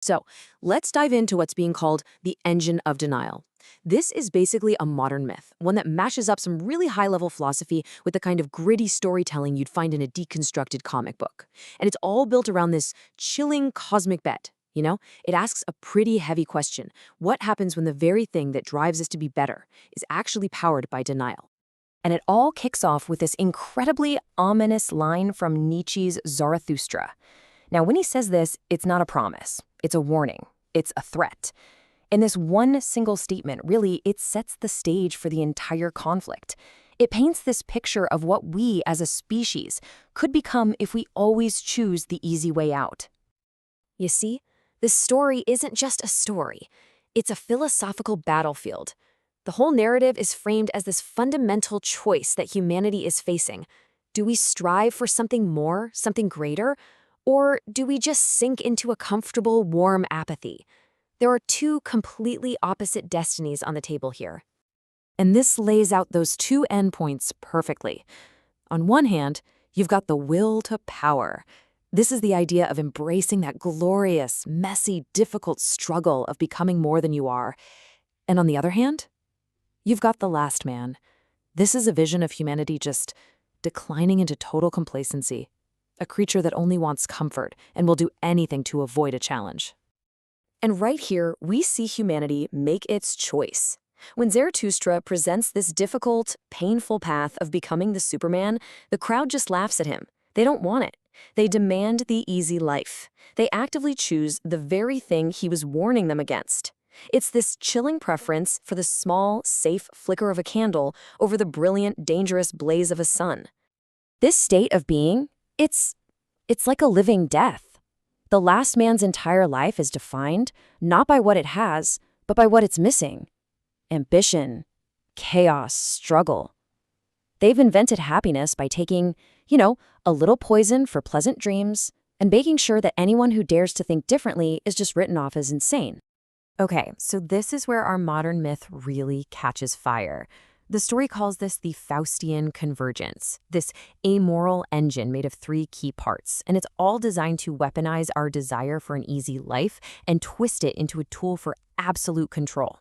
So let's dive into what's being called the engine of denial. This is basically a modern myth, one that mashes up some really high-level philosophy with the kind of gritty storytelling you'd find in a deconstructed comic book. And it's all built around this chilling cosmic bet. It asks a pretty heavy question. What happens when the very thing that drives us to be better is actually powered by denial? And it all kicks off with this incredibly ominous line from Nietzsche's Zarathustra. Now, when he says this, it's not a promise. It's a warning. It's a threat. In this one single statement, really, it sets the stage for the entire conflict. It paints this picture of what we as a species could become if we always choose the easy way out. You see, this story isn't just a story. It's a philosophical battlefield. The whole narrative is framed as this fundamental choice that humanity is facing. Do we strive for something more, something greater? Or do we just sink into a comfortable, warm apathy? There are two completely opposite destinies on the table here. And this lays out those two endpoints perfectly. On one hand, you've got the will to power. This is the idea of embracing that glorious, messy, difficult struggle of becoming more than you are. And on the other hand, you've got the last man. This is a vision of humanity just declining into total complacency, a creature that only wants comfort and will do anything to avoid a challenge. And right here, we see humanity make its choice. When Zarathustra presents this difficult, painful path of becoming the Superman, the crowd just laughs at him. They don't want it. They demand the easy life. They actively choose the very thing he was warning them against. It's this chilling preference for the small, safe flicker of a candle over the brilliant, dangerous blaze of a sun. This state of being, it's like a living death. The last man's entire life is defined not by what it has, but by what it's missing. Ambition, chaos, struggle. They've invented happiness by taking, a little poison for pleasant dreams and making sure that anyone who dares to think differently is just written off as insane. Okay, so this is where our modern myth really catches fire. The story calls this the Faustian convergence, this amoral engine made of three key parts, and it's all designed to weaponize our desire for an easy life and twist it into a tool for absolute control.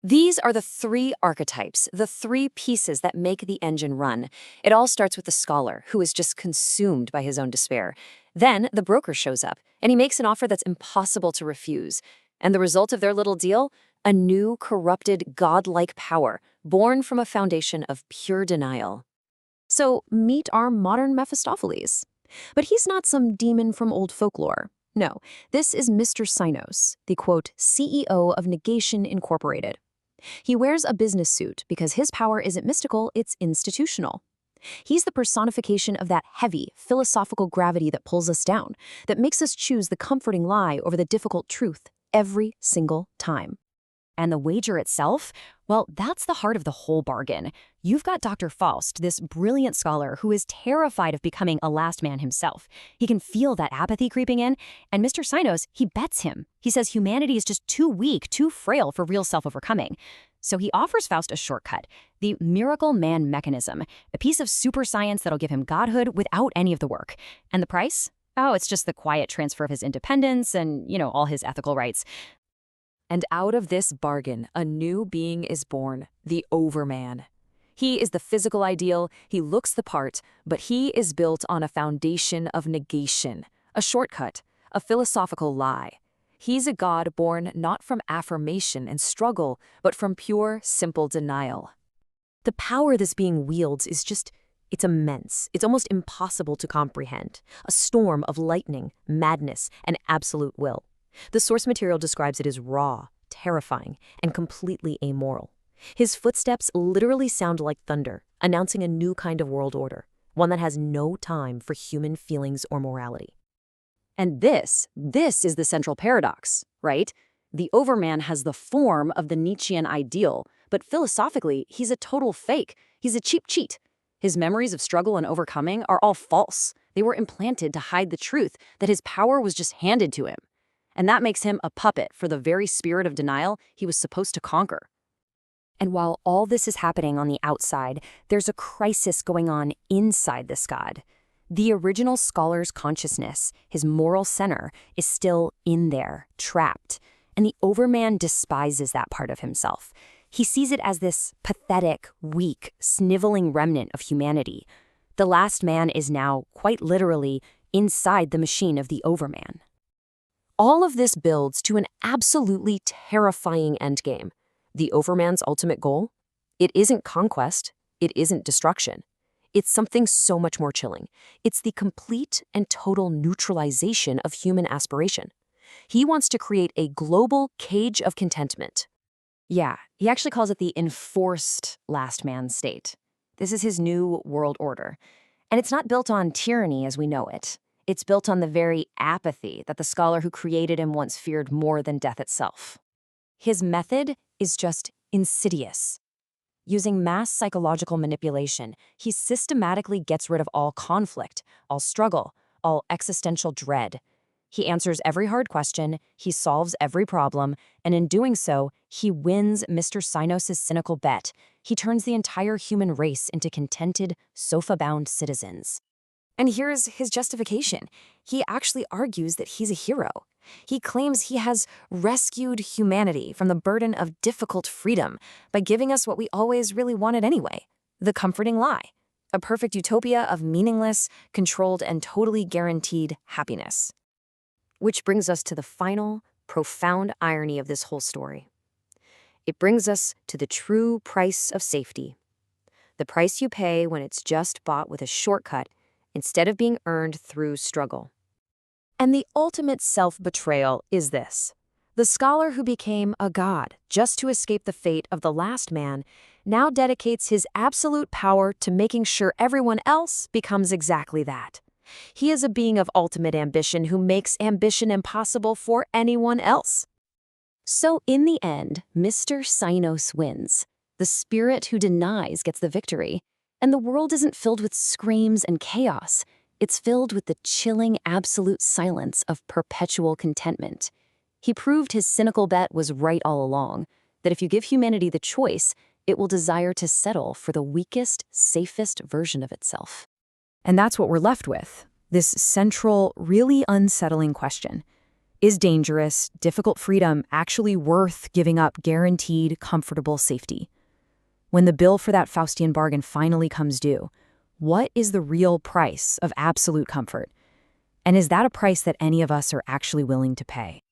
These are the three archetypes, the three pieces that make the engine run. It all starts with the scholar, who is just consumed by his own despair. Then the broker shows up, and he makes an offer that's impossible to refuse. And the result of their little deal? A new, corrupted, godlike power, born from a foundation of pure denial. So meet our modern Mephistopheles. But he's not some demon from old folklore. No, this is Mr. Sinos, the, quote, CEO of Negation Incorporated. He wears a business suit because his power isn't mystical, it's institutional. He's the personification of that heavy, philosophical gravity that pulls us down, that makes us choose the comforting lie over the difficult truth every single time. And the wager itself, well, that's the heart of the whole bargain. You've got Dr. Faust, this brilliant scholar who is terrified of becoming a last man himself. He can feel that apathy creeping in, and Mr. Sinos, he bets him. He says humanity is just too weak, too frail for real self-overcoming. So he offers Faust a shortcut, the miracle man mechanism, a piece of super science that'll give him godhood without any of the work. And the price? Oh, it's just the quiet transfer of his independence and, all his ethical rights. And out of this bargain, a new being is born, the Overman. He is the physical ideal, he looks the part, but he is built on a foundation of negation, a shortcut, a philosophical lie. He's a god born not from affirmation and struggle, but from pure, simple denial. The power this being wields is it's immense. It's almost impossible to comprehend. A storm of lightning, madness, and absolute will. The source material describes it as raw, terrifying, and completely amoral. His footsteps literally sound like thunder, announcing a new kind of world order, one that has no time for human feelings or morality. And this is the central paradox, right? The Overman has the form of the Nietzschean ideal, but philosophically, he's a total fake. He's a cheap cheat. His memories of struggle and overcoming are all false. They were implanted to hide the truth that his power was just handed to him. And that makes him a puppet for the very spirit of denial he was supposed to conquer. And while all this is happening on the outside, there's a crisis going on inside this god. The original scholar's consciousness, his moral center, is still in there, trapped. And the overman despises that part of himself. He sees it as this pathetic, weak, sniveling remnant of humanity. The last man is now, quite literally, inside the machine of the overman. All of this builds to an absolutely terrifying endgame. The overman's ultimate goal? It isn't conquest. It isn't destruction. It's something so much more chilling. It's the complete and total neutralization of human aspiration. He wants to create a global cage of contentment. Yeah, he actually calls it the enforced last man state. This is his new world order. And it's not built on tyranny as we know it. It's built on the very apathy that the scholar who created him once feared more than death itself. His method is just insidious. Using mass psychological manipulation, he systematically gets rid of all conflict, all struggle, all existential dread. He answers every hard question, he solves every problem, and in doing so, he wins Mr. Sinos' cynical bet. He turns the entire human race into contented, sofa-bound citizens. And here's his justification. He actually argues that he's a hero. He claims he has rescued humanity from the burden of difficult freedom by giving us what we always really wanted anyway, the comforting lie, a perfect utopia of meaningless, controlled, and totally guaranteed happiness. Which brings us to the final, profound irony of this whole story. It brings us to the true price of safety, the price you pay when it's just bought with a shortcut instead of being earned through struggle. And the ultimate self-betrayal is this. The scholar who became a god just to escape the fate of the last man now dedicates his absolute power to making sure everyone else becomes exactly that. He is a being of ultimate ambition who makes ambition impossible for anyone else. So in the end, Mr. Sinos wins. The spirit who denies gets the victory. And the world isn't filled with screams and chaos. It's filled with the chilling absolute silence of perpetual contentment. He proved his cynical bet was right all along, that if you give humanity the choice, it will desire to settle for the weakest, safest version of itself. And that's what we're left with, this central, really unsettling question. Is dangerous, difficult freedom actually worth giving up guaranteed, comfortable safety? When the bill for that Faustian bargain finally comes due, what is the real price of absolute comfort? And is that a price that any of us are actually willing to pay?